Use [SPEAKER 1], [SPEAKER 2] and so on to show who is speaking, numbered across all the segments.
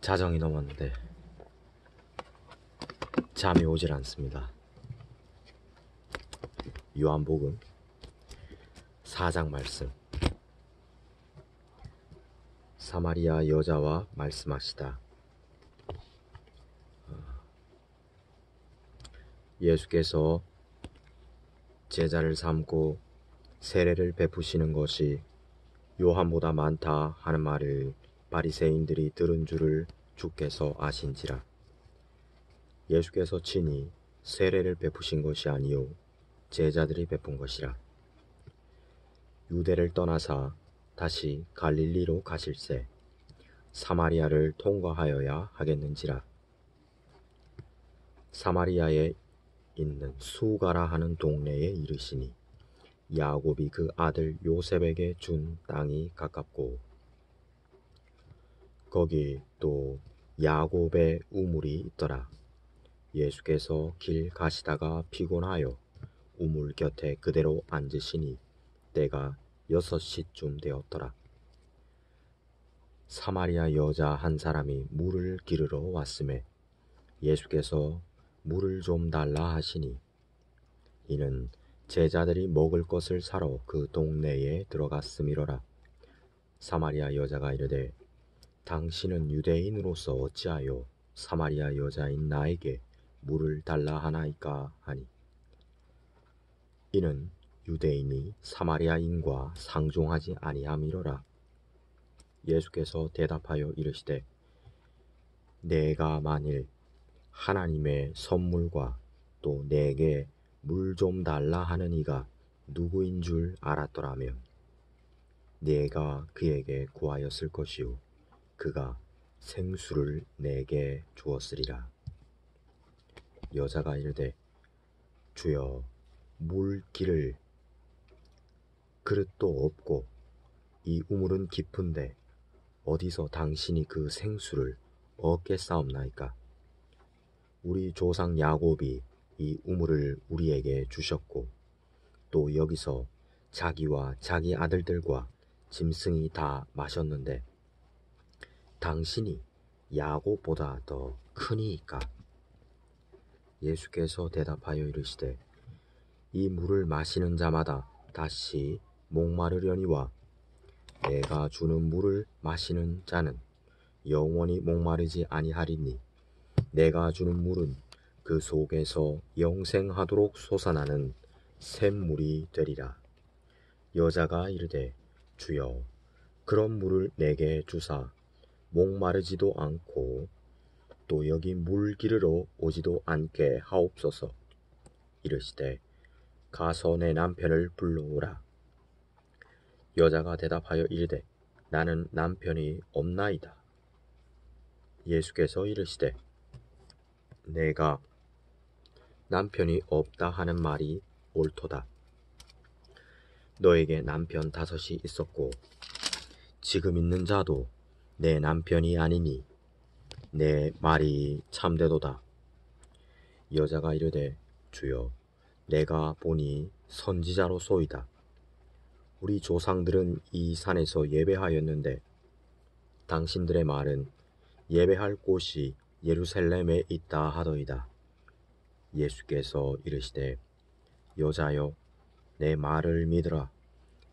[SPEAKER 1] 자정이 넘었는데 잠이 오질 않습니다. 요한복음 4장 말씀. 사마리아 여자와 말씀하시다. 예수께서 제자를 삼고 세례를 베푸시는 것이 요한보다 많다 하는 말을 바리새인들이 들은 줄을 주께서 아신지라. 예수께서 친히 세례를 베푸신 것이 아니요 제자들이 베푼 것이라. 유대를 떠나사 다시 갈릴리로 가실새 사마리아를 통과하여야 하겠는지라. 사마리아에 있는 수가라 하는 동네에 이르시니 야곱이 그 아들 요셉에게 준 땅이 가깝고 거기 또 야곱의 우물이 있더라. 예수께서 길 가시다가 피곤하여 우물 곁에 그대로 앉으시니 때가 6시쯤 되었더라. 사마리아 여자 한 사람이 물을 기르러 왔음에 예수께서 물을 좀 달라 하시니 이는 제자들이 먹을 것을 사러 그 동네에 들어갔음이로라. 사마리아 여자가 이르되 당신은 유대인으로서 어찌하여 사마리아 여자인 나에게 물을 달라 하나이까 하니 이는 유대인이 사마리아인과 상종하지 아니함이로라. 예수께서 대답하여 이르시되 내가 만일 하나님의 선물과 또 내게 물 좀 달라 하는 이가 누구인 줄 알았더라면 내가 그에게 구하였을 것이요 그가 생수를 내게 주었으리라. 여자가 이르되 주여 물 기를 그릇도 없고 이 우물은 깊은데 어디서 당신이 그 생수를 얻겠사옵나이까? 우리 조상 야곱이 이 우물을 우리에게 주셨고 또 여기서 자기와 자기 아들들과 짐승이 다 마셨는데 당신이 야곱보다 더 크니이까? 예수께서 대답하여 이르시되 이 물을 마시는 자마다 다시 목마르려니와 내가 주는 물을 마시는 자는 영원히 목마르지 아니하리니 내가 주는 물은 그 속에서 영생하도록 솟아나는 샘물이 되리라. 여자가 이르되 주여 그런 물을 내게 주사 목마르지도 않고 또 여기 물 기르러 오지도 않게 하옵소서. 이르시되 가서 내 남편을 불러오라. 여자가 대답하여 이르되 나는 남편이 없나이다. 예수께서 이르시되 내가 남편이 없다 하는 말이 옳도다. 너에게 남편 5이 있었고 지금 있는 자도 내 남편이 아니니 내 말이 참되도다. 여자가 이르되 주여 내가 보니 선지자로소이다. 우리 조상들은 이 산에서 예배하였는데 당신들의 말은 예배할 곳이 예루살렘에 있다 하더이다. 예수께서 이르시되 여자여 내 말을 믿으라.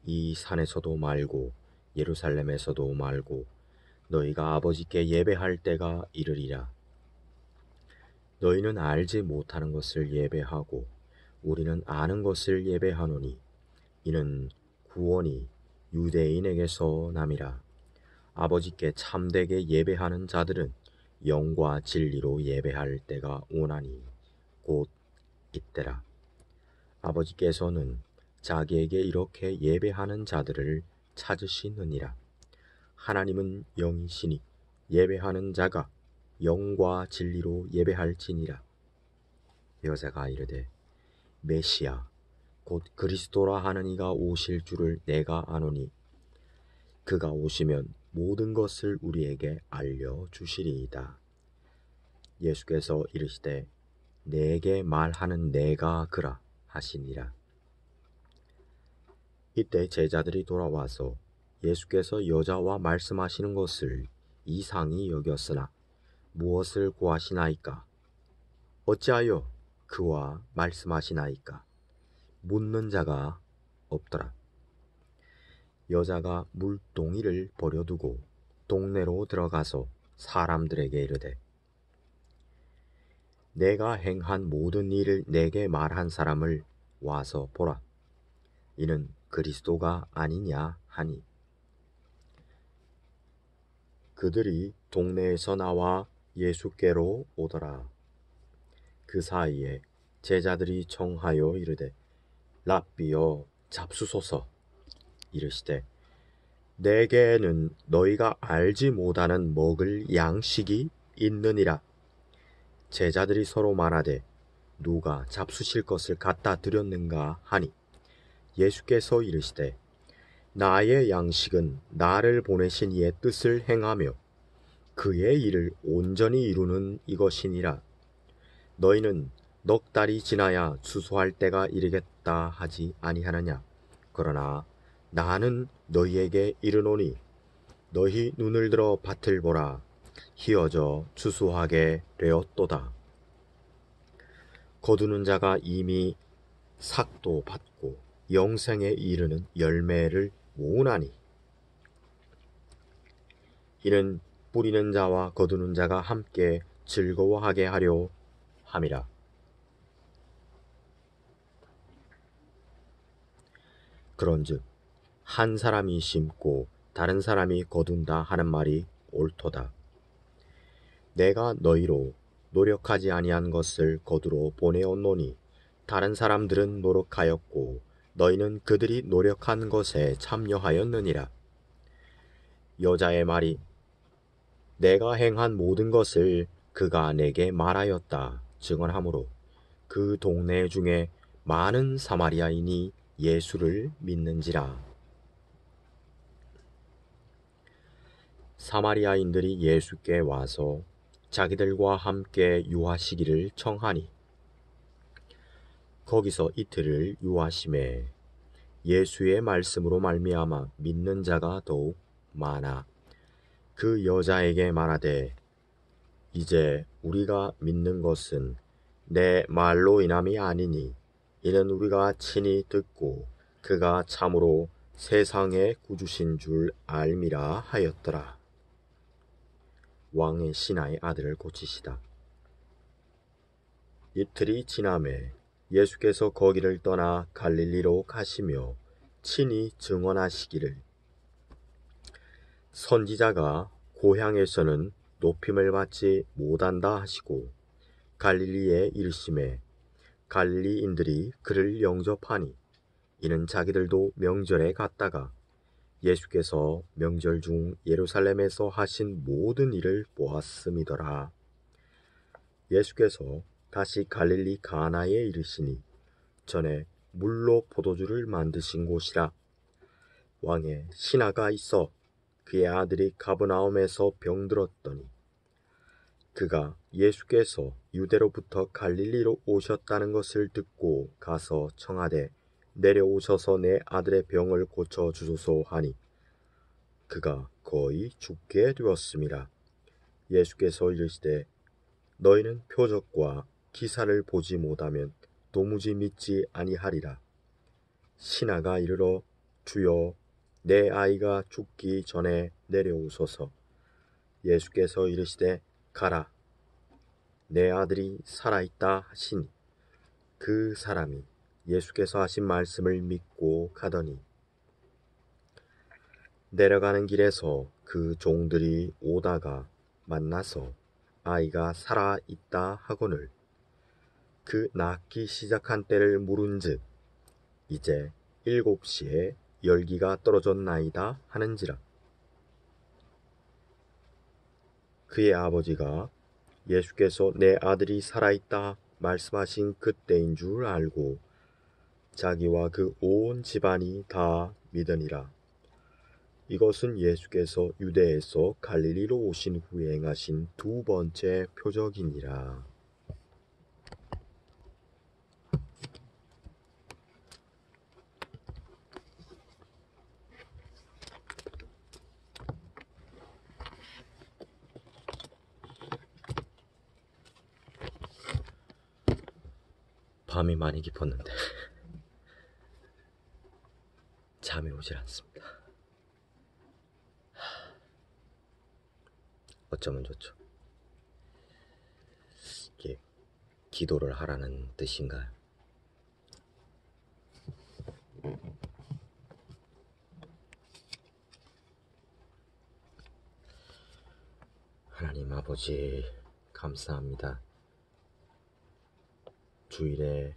[SPEAKER 1] 이 산에서도 말고 예루살렘에서도 말고 너희가 아버지께 예배할 때가 이르리라. 너희는 알지 못하는 것을 예배하고 우리는 아는 것을 예배하노니 이는 구원이 유대인에게서 남이라. 아버지께 참되게 예배하는 자들은 영과 진리로 예배할 때가 오나니 곧 이때라. 아버지께서는 자기에게 이렇게 예배하는 자들을 찾으시느니라. 하나님은 영이시니 예배하는 자가 영과 진리로 예배할지니라. 여자가 이르되 메시아 곧 그리스도라 하는 이가 오실 줄을 내가 아노니 그가 오시면 모든 것을 우리에게 알려주시리이다. 예수께서 이르시되 내게 말하는 내가 그라 하시니라. 이때 제자들이 돌아와서 예수께서 여자와 말씀하시는 것을 이상히 여겼으나 무엇을 구하시나이까? 어찌하여 그와 말씀하시나이까? 묻는 자가 없더라. 여자가 물동이를 버려두고 동네로 들어가서 사람들에게 이르되 내가 행한 모든 일을 내게 말한 사람을 와서 보라. 이는 그리스도가 아니냐 하니 그들이 동네에서 나와 예수께로 오더라. 그 사이에 제자들이 청하여 이르되 랍비여 잡수소서. 이르시되 내게는 너희가 알지 못하는 먹을 양식이 있느니라. 제자들이 서로 말하되 누가 잡수실 것을 갖다 드렸는가 하니 예수께서 이르시되 나의 양식은 나를 보내신 이의 뜻을 행하며 그의 일을 온전히 이루는 이것이니라. 너희는 넉 달이 지나야 추수할 때가 이르겠다 하지 아니하느냐? 그러나 나는 너희에게 이르노니 너희 눈을 들어 밭을 보라. 희어져 추수하게 되었도다. 거두는 자가 이미 삭도 받고 영생에 이르는 열매를 모으나니 이는 뿌리는 자와 거두는 자가 함께 즐거워하게 하려 함이라. 그런즉 한 사람이 심고 다른 사람이 거둔다 하는 말이 옳도다. 내가 너희로 노력하지 아니한 것을 거두러 보내었노니 다른 사람들은 노력하였고 너희는 그들이 노력한 것에 참여하였느니라. 여자의 말이 내가 행한 모든 것을 그가 내게 말하였다 증언하므로 그 동네 중에 많은 사마리아인이 예수를 믿는지라. 사마리아인들이 예수께 와서 자기들과 함께 유하시기를 청하니 거기서 이틀을 유하심에 예수의 말씀으로 말미암아 믿는 자가 더욱 많아 그 여자에게 말하되 이제 우리가 믿는 것은 내 말로 인함이 아니니 이는 우리가 친히 듣고 그가 참으로 세상의 구주신 줄 알미라 하였더라. 왕의 신하의 아들을 고치시다. 이틀이 지남에 예수께서 거기를 떠나 갈릴리로 가시며 친히 증언하시기를 선지자가 고향에서는 높임을 받지 못한다 하시고 갈릴리에 이르심에 갈릴리인들이 그를 영접하니 이는 자기들도 명절에 갔다가 예수께서 명절 중 예루살렘에서 하신 모든 일을 보았음이더라. 예수께서 다시 갈릴리 가나에 이르시니 전에 물로 포도주를 만드신 곳이라. 왕의 신하가 있어 그의 아들이 가버나움에서 병들었더니 그가 예수께서 유대로부터 갈릴리로 오셨다는 것을 듣고 가서 청하되 내려오셔서 내 아들의 병을 고쳐 주소서 하니 그가 거의 죽게 되었음이라. 예수께서 이르시되 너희는 표적과 기사를 보지 못하면 도무지 믿지 아니하리라. 신하가 이르러 주여 내 아이가 죽기 전에 내려오소서. 예수께서 이르시되 가라 내 아들이 살아있다 하시니 그 사람이 예수께서 하신 말씀을 믿고 가더니 내려가는 길에서 그 종들이 오다가 만나서 아이가 살아있다 하거늘 그 낳기 시작한 때를 물은즉 이제 7시에 열기가 떨어졌나이다 하는지라. 그의 아버지가 예수께서 내 아들이 살아있다 말씀하신 그때인 줄 알고 자기와 그 온 집안이 다 믿으니라. 이것은 예수께서 유대에서 갈릴리로 오신 후에 행하신 두 번째 표적이니라. 밤이 많이 깊었는데 잠이 오질 않습니다. 어쩌면 좋죠. 이게 기도를 하라는 뜻인가요? 하나님 아버지 감사합니다. 주일에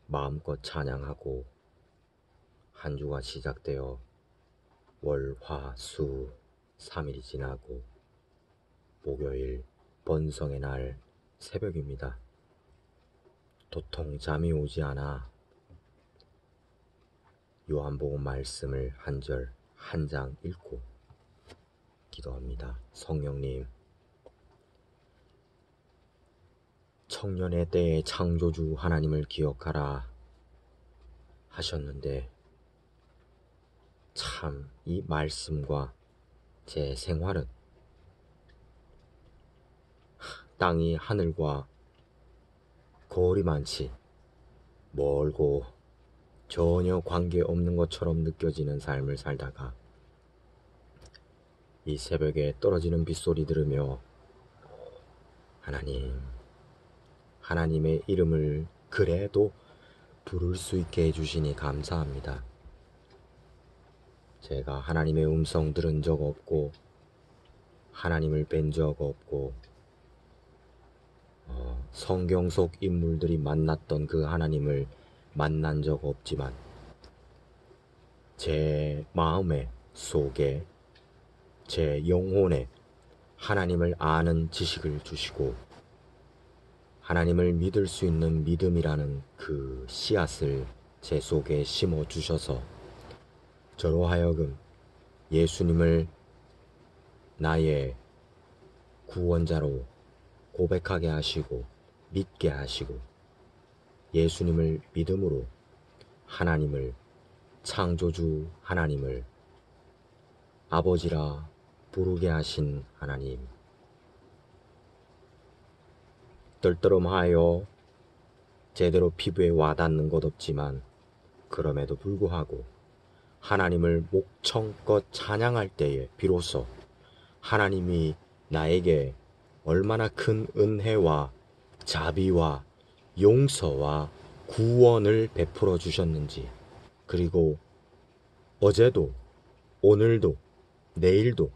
[SPEAKER 1] 마음껏 찬양하고 한 주가 시작되어 월, 화, 수 3일이 지나고 목요일 번성의 날 새벽입니다. 도통 잠이 오지 않아 요한복음 말씀을 한 절 한 장 읽고 기도합니다. 성령님, 청년의 때에 창조주 하나님을 기억하라 하셨는데 참 이 말씀과 제 생활은 땅이 하늘과 거리만치 멀고 전혀 관계없는 것처럼 느껴지는 삶을 살다가 이 새벽에 떨어지는 빗소리 들으며 하나님의 이름을 그래도 부를 수 있게 해주시니 감사합니다. 제가 하나님의 음성 들은 적 없고 하나님을 뵌 적 없고 성경 속 인물들이 만났던 그 하나님을 만난 적 없지만 제 마음의 속에 제 영혼에 하나님을 아는 지식을 주시고 하나님을 믿을 수 있는 믿음이라는 그 씨앗을 제 속에 심어 주셔서 저로 하여금 예수님을 나의 구원자로 고백하게 하시고 믿게 하시고 예수님을 믿음으로 하나님을 창조주 하나님을 아버지라 부르게 하신 하나님, 떨떠름하여 제대로 피부에 와닿는 것 없지만 그럼에도 불구하고 하나님을 목청껏 찬양할 때에 비로소 하나님이 나에게 얼마나 큰 은혜와 자비와 용서와 구원을 베풀어 주셨는지, 그리고 어제도 오늘도 내일도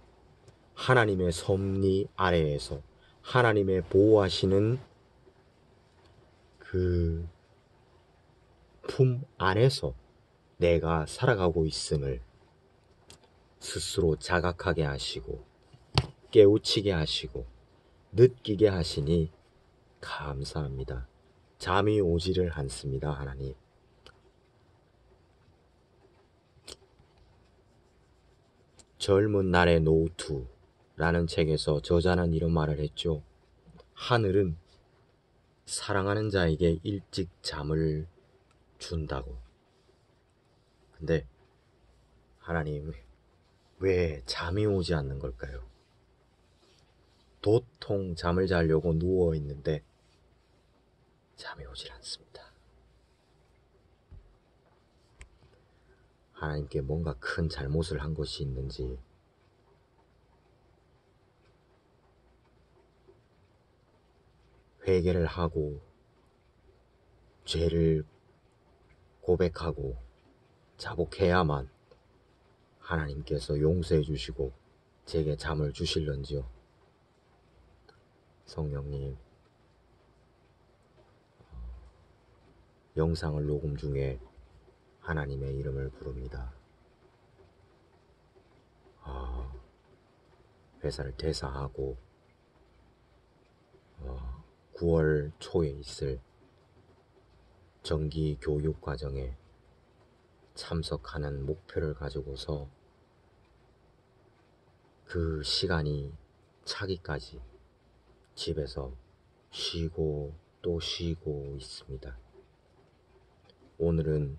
[SPEAKER 1] 하나님의 섭리 아래에서 하나님의 보호하시는 그 품 안에서 내가 살아가고 있음을 스스로 자각하게 하시고 깨우치게 하시고 느끼게 하시니 감사합니다. 잠이 오지를 않습니다. 하나님, 젊은 날의 노투라는 책에서 저자는 이런 말을 했죠. 하늘은 사랑하는 자에게 일찍 잠을 준다고. 근데 하나님, 왜 잠이 오지 않는 걸까요? 도통 잠을 자려고 누워 있는데 잠이 오질 않습니다. 하나님께 뭔가 큰 잘못을 한 것이 있는지, 회개를 하고 죄를 고백하고 자복해야만 하나님께서 용서해 주시고 제게 잠을 주실런지요. 성령님, 영상을 녹음 중에 하나님의 이름을 부릅니다. 회사를 퇴사하고 9월 초에 있을 정기 교육 과정에 참석하는 목표를 가지고서 그 시간이 차기까지 집에서 쉬고 또 쉬고 있습니다. 오늘은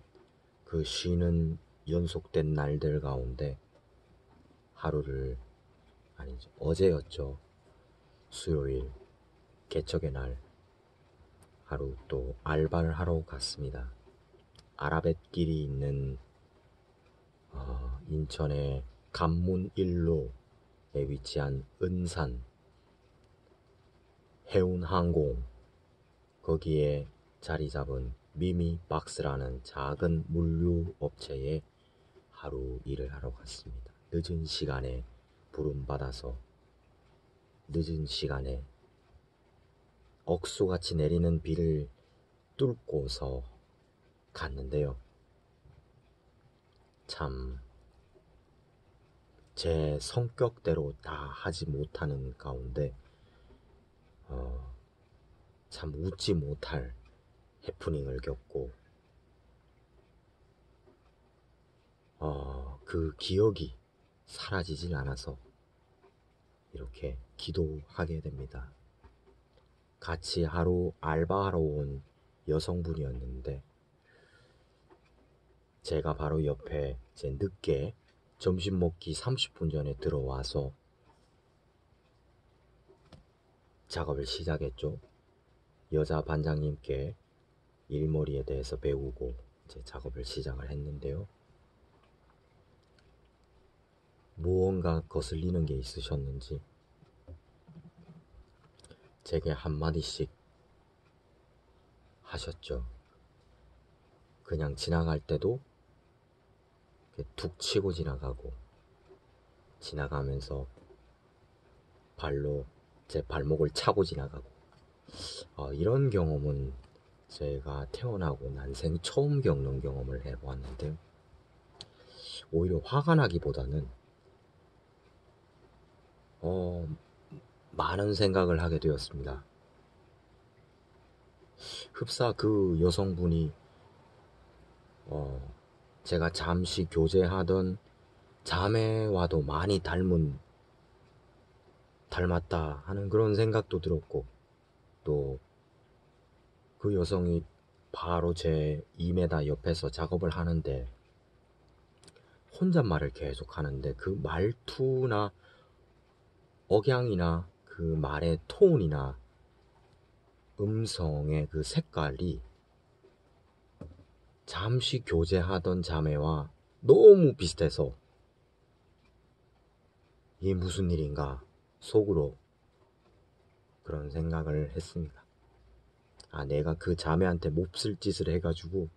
[SPEAKER 1] 그 쉬는 연속된 날들 가운데 하루를, 아니죠, 어제였죠. 수요일 개척의 날 하루 또 알바를 하러 갔습니다. 아라뱃길이 있는 인천의 간문 1로에 위치한 은산 해운항공, 거기에 자리 잡은 미미박스라는 작은 물류 업체에 하루 일을 하러 갔습니다. 늦은 시간에 부름받아서 늦은 시간에 억수같이 내리는 비를 뚫고서 갔는데요. 참 제 성격대로 다 하지 못하는 가운데 참 웃지 못할 해프닝을 겪고 그 기억이 사라지질 않아서 이렇게 기도하게 됩니다. 같이 하루 알바하러 온 여성분이었는데 제가 바로 옆에 늦게 점심 먹기 30분 전에 들어와서 작업을 시작했죠. 여자 반장님께 일머리에 대해서 배우고 이제 작업을 시작을 했는데요. 무언가 거슬리는 게 있으셨는지 제게 한마디씩 하셨죠. 그냥 지나갈 때도 툭 치고 지나가고, 지나가면서 발로 제 발목을 차고 지나가고, 이런 경험은 제가 태어나고 난생 처음 겪는 경험을 해보았는데 오히려 화가 나기보다는 많은 생각을 하게 되었습니다. 흡사 그 여성분이 제가 잠시 교제하던 자매와도 많이 닮았다 하는 그런 생각도 들었고, 또 그 여성이 바로 제 2m 옆에서 작업을 하는데 혼잣말을 계속 하는데 그 말투나 억양이나 그 말의 톤이나 음성의 그 색깔이 잠시 교제하던 자매와 너무 비슷해서 이게 무슨 일인가 속으로 그런 생각을 했습니다. 내가 그 자매한테 몹쓸 짓을 해가지고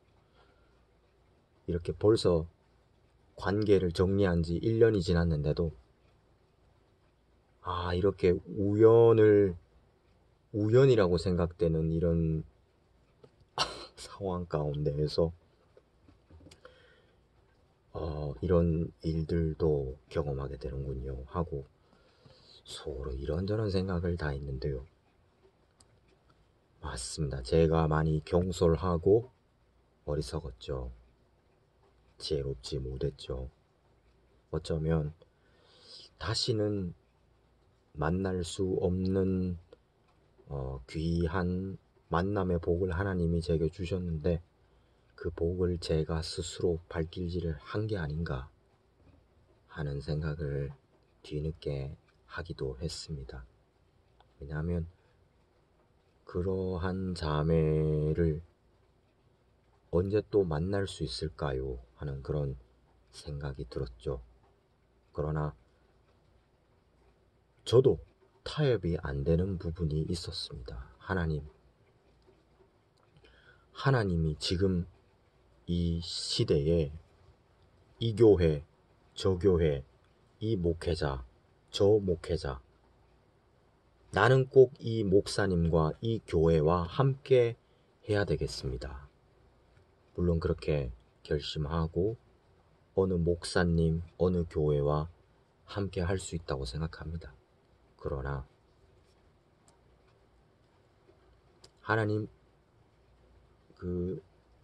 [SPEAKER 1] 이렇게 벌써 관계를 정리한 지 1년이 지났는데도 이렇게 우연이라고 생각되는 이런 상황 가운데에서 이런 일들도 경험하게 되는군요 하고 속으로 이런저런 생각을 다 했는데요. 맞습니다. 제가 많이 경솔하고 어리석었죠. 지혜롭지 못했죠. 어쩌면 다시는 만날 수 없는 귀한 만남의 복을 하나님이 제게 주셨는데 그 복을 제가 스스로 발길질을 한 게 아닌가 하는 생각을 뒤늦게 하기도 했습니다. 왜냐하면 그러한 자매를 언제 또 만날 수 있을까요? 하는 그런 생각이 들었죠. 그러나 저도 타협이 안 되는 부분이 있었습니다. 하나님이 지금 이 시대에 이 교회, 저 교회, 이 목회자, 저 목회자, 나는 꼭 이 목사님과 이 교회와 함께 해야 되겠습니다. 물론 그렇게 결심하고 어느 목사님, 어느 교회와 함께 할 수 있다고 생각합니다. 그러나 하나님, 그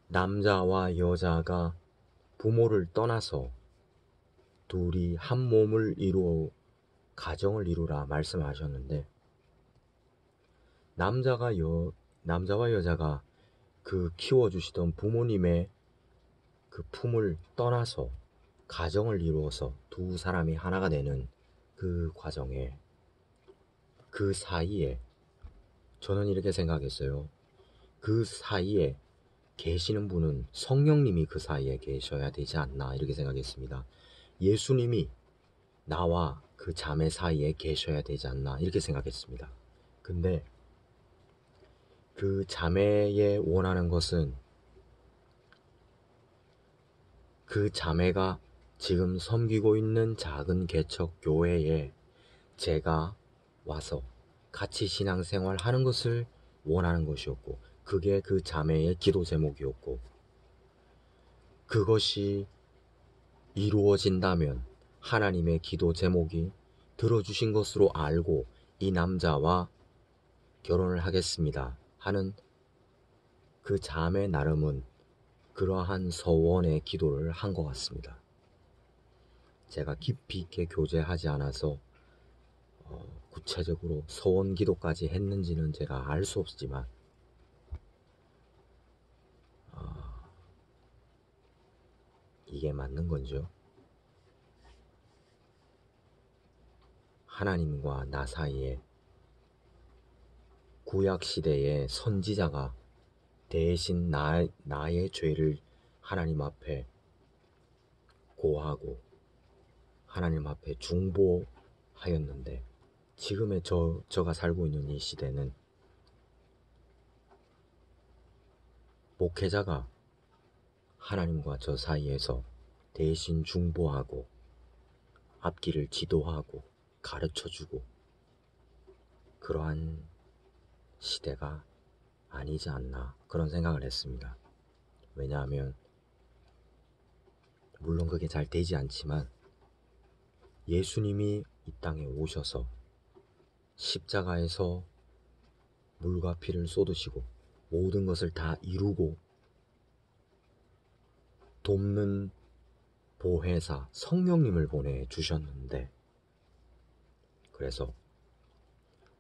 [SPEAKER 1] 남자와 여자가 부모를 떠나서 둘이 한 몸을 이루어 가정을 이루라 말씀하셨는데 남자와 여자가 그 키워주시던 부모님의 그 품을 떠나서 가정을 이루어서 두 사람이 하나가 되는 그 과정에, 그 사이에 저는 이렇게 생각했어요. 그 사이에 계시는 분은 성령님이 그 사이에 계셔야 되지 않나 이렇게 생각했습니다. 예수님이 나와 그 자매 사이에 계셔야 되지 않나 이렇게 생각했습니다. 근데 그 자매의 원하는 것은 그 자매가 지금 섬기고 있는 작은 개척 교회에 제가 와서 같이 신앙생활 하는 것을 원하는 것이었고, 그게 그 자매의 기도 제목이었고, 그것이 이루어진다면 하나님의 기도 제목이 들어주신 것으로 알고 이 남자와 결혼을 하겠습니다 하는 그 자매 나름은 그러한 서원의 기도를 한 것 같습니다. 제가 깊이 있게 교제하지 않아서 구체적으로 서원 기도까지 했는지는 제가 알 수 없지만 이게 맞는 건죠? 하나님과 나 사이에 구약시대의 선지자가 대신 나의 죄를 하나님 앞에 고하고 하나님 앞에 중보하였는데, 지금의 저가 살고 있는 이 시대는 목회자가 하나님과 저 사이에서 대신 중보하고 앞길을 지도하고 가르쳐주고 그러한 시대가 아니지 않나 그런 생각을 했습니다. 왜냐하면 물론 그게 잘 되지 않지만 예수님이 이 땅에 오셔서 십자가에서 물과 피를 쏟으시고 모든 것을 다 이루고 돕는 보혜사 성령님을 보내주셨는데, 그래서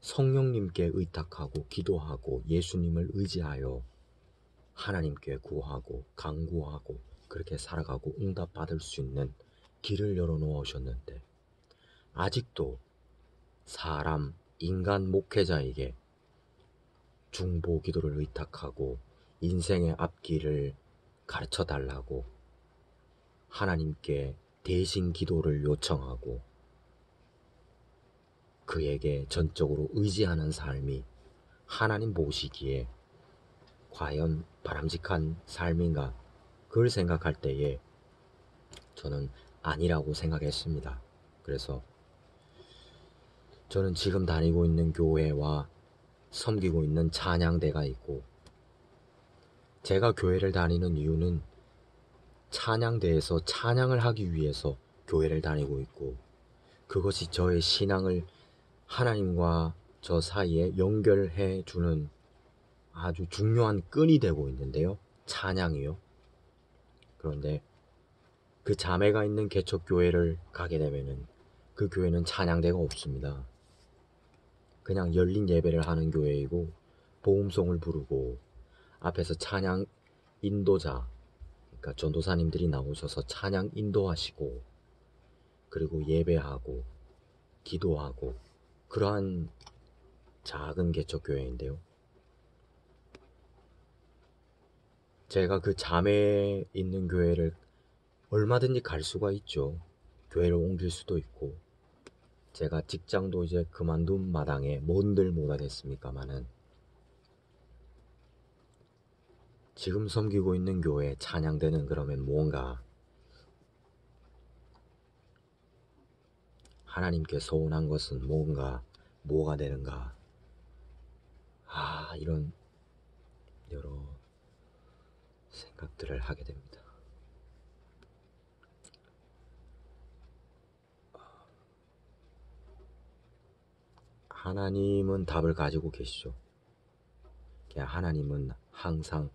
[SPEAKER 1] 성령님께 의탁하고 기도하고 예수님을 의지하여 하나님께 구하고 간구하고 그렇게 살아가고 응답받을 수 있는 길을 열어놓으셨는데, 아직도 사람, 인간 목회자에게 중보 기도를 의탁하고 인생의 앞길을 가르쳐 달라고 하나님께 대신 기도를 요청하고 그에게 전적으로 의지하는 삶이 하나님 보시기에 과연 바람직한 삶인가, 그걸 생각할 때에 저는 아니라고 생각했습니다. 그래서 저는 지금 다니고 있는 교회와 섬기고 있는 찬양대가 있고, 제가 교회를 다니는 이유는 찬양대에서 찬양을 하기 위해서 교회를 다니고 있고, 그것이 저의 신앙을 하나님과 저 사이에 연결해 주는 아주 중요한 끈이 되고 있는데요. 찬양이요. 그런데 그 자매가 있는 개척교회를 가게 되면은 그 교회는 찬양대가 없습니다. 그냥 열린 예배를 하는 교회이고 복음송을 부르고 앞에서 찬양 인도자, 그러니까 전도사님들이 나오셔서 찬양 인도하시고 그리고 예배하고 기도하고 그러한 작은 개척교회인데요. 제가 그 자매에 있는 교회를 얼마든지 갈 수가 있죠. 교회를 옮길 수도 있고, 제가 직장도 이제 그만둔 마당에 뭔들 못하겠습니까마는 지금 섬기고 있는 교회 찬양대는 그러면 뭔가 하나님께 소원한 것은 뭔가 뭐가 되는가, 이런 여러 생각들을 하게 됩니다. 하나님은 답을 가지고 계시죠. 하나님은 항상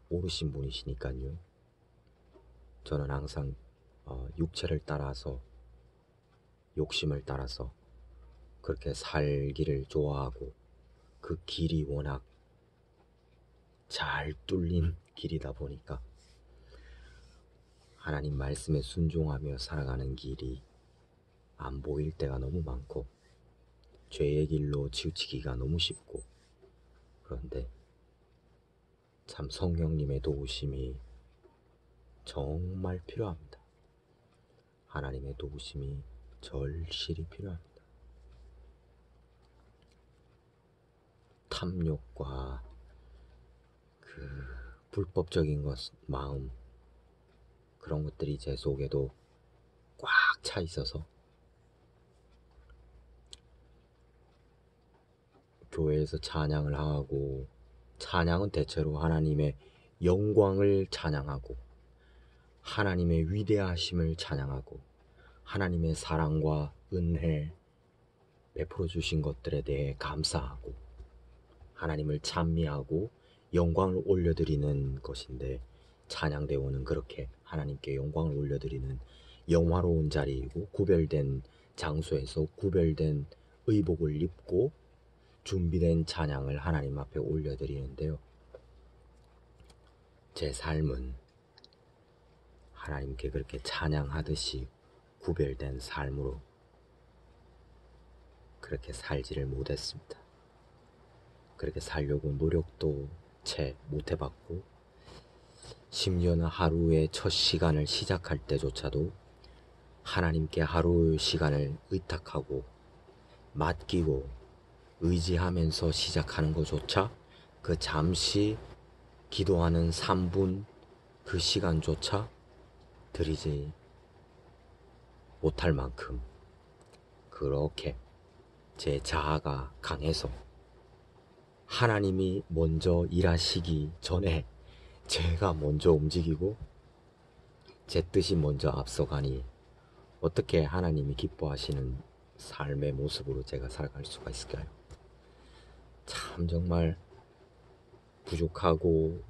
[SPEAKER 1] 옳으신 분이시니까요. 저는 항상 육체를 따라서 욕심을 따라서 그렇게 살기를 좋아하고 그 길이 워낙 잘 뚫린 길이다 보니까 하나님 말씀에 순종하며 살아가는 길이 안 보일 때가 너무 많고 죄의 길로 치우치기가 너무 쉽고, 그런데 참 성령님의 도우심이 정말 필요합니다. 하나님의 도우심이 절실히 필요합니다. 탐욕과 그 불법적인 마음, 그런 것들이 제 속에도 꽉 차 있어서 교회에서 찬양을 하고, 찬양은 대체로 하나님의 영광을 찬양하고 하나님의 위대하심을 찬양하고 하나님의 사랑과 은혜 베풀어 주신 것들에 대해 감사하고 하나님을 찬미하고 영광을 올려드리는 것인데, 찬양대원은 그렇게 하나님께 영광을 올려드리는 영화로운 자리이고 구별된 장소에서 구별된 의복을 입고 준비된 찬양을 하나님 앞에 올려드리는데요. 제 삶은 하나님께 그렇게 찬양하듯이 구별된 삶으로 그렇게 살지를 못했습니다. 그렇게 살려고 노력도 채 못해봤고, 심지어는 하루의 첫 시간을 시작할 때조차도 하나님께 하루 시간을 의탁하고 맡기고 의지하면서 시작하는 것조차, 그 잠시 기도하는 3분 그 시간조차 드리지 못할 만큼 그렇게 제 자아가 강해서 하나님이 먼저 일하시기 전에 제가 먼저 움직이고 제 뜻이 먼저 앞서가니 어떻게 하나님이 기뻐하시는 삶의 모습으로 제가 살아갈 수가 있을까요? 참 정말 부족하고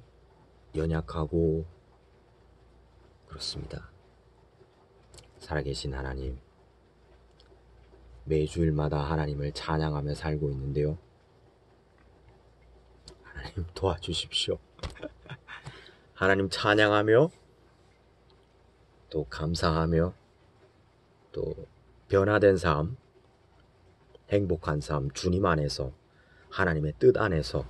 [SPEAKER 1] 연약하고 그렇습니다. 살아계신 하나님, 매주일마다 하나님을 찬양하며 살고 있는데요. 하나님 도와주십시오. 하나님 찬양하며 또 감사하며 또 변화된 삶, 행복한 삶, 주님 안에서 하나님의 뜻 안에서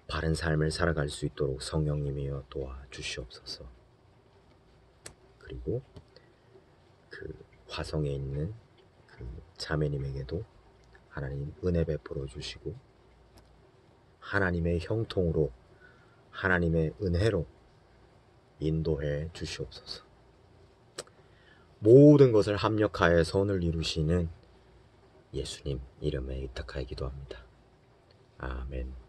[SPEAKER 1] 바른 삶을 살아갈 수 있도록 성령님이여 도와주시옵소서. 그리고 그 화성에 있는 그 자매님에게도 하나님 은혜 베풀어 주시고 하나님의 형통으로 하나님의 은혜로 인도해 주시옵소서. 모든 것을 합력하여 선을 이루시는 예수님 이름에 의탁하여 기도합니다. 아멘.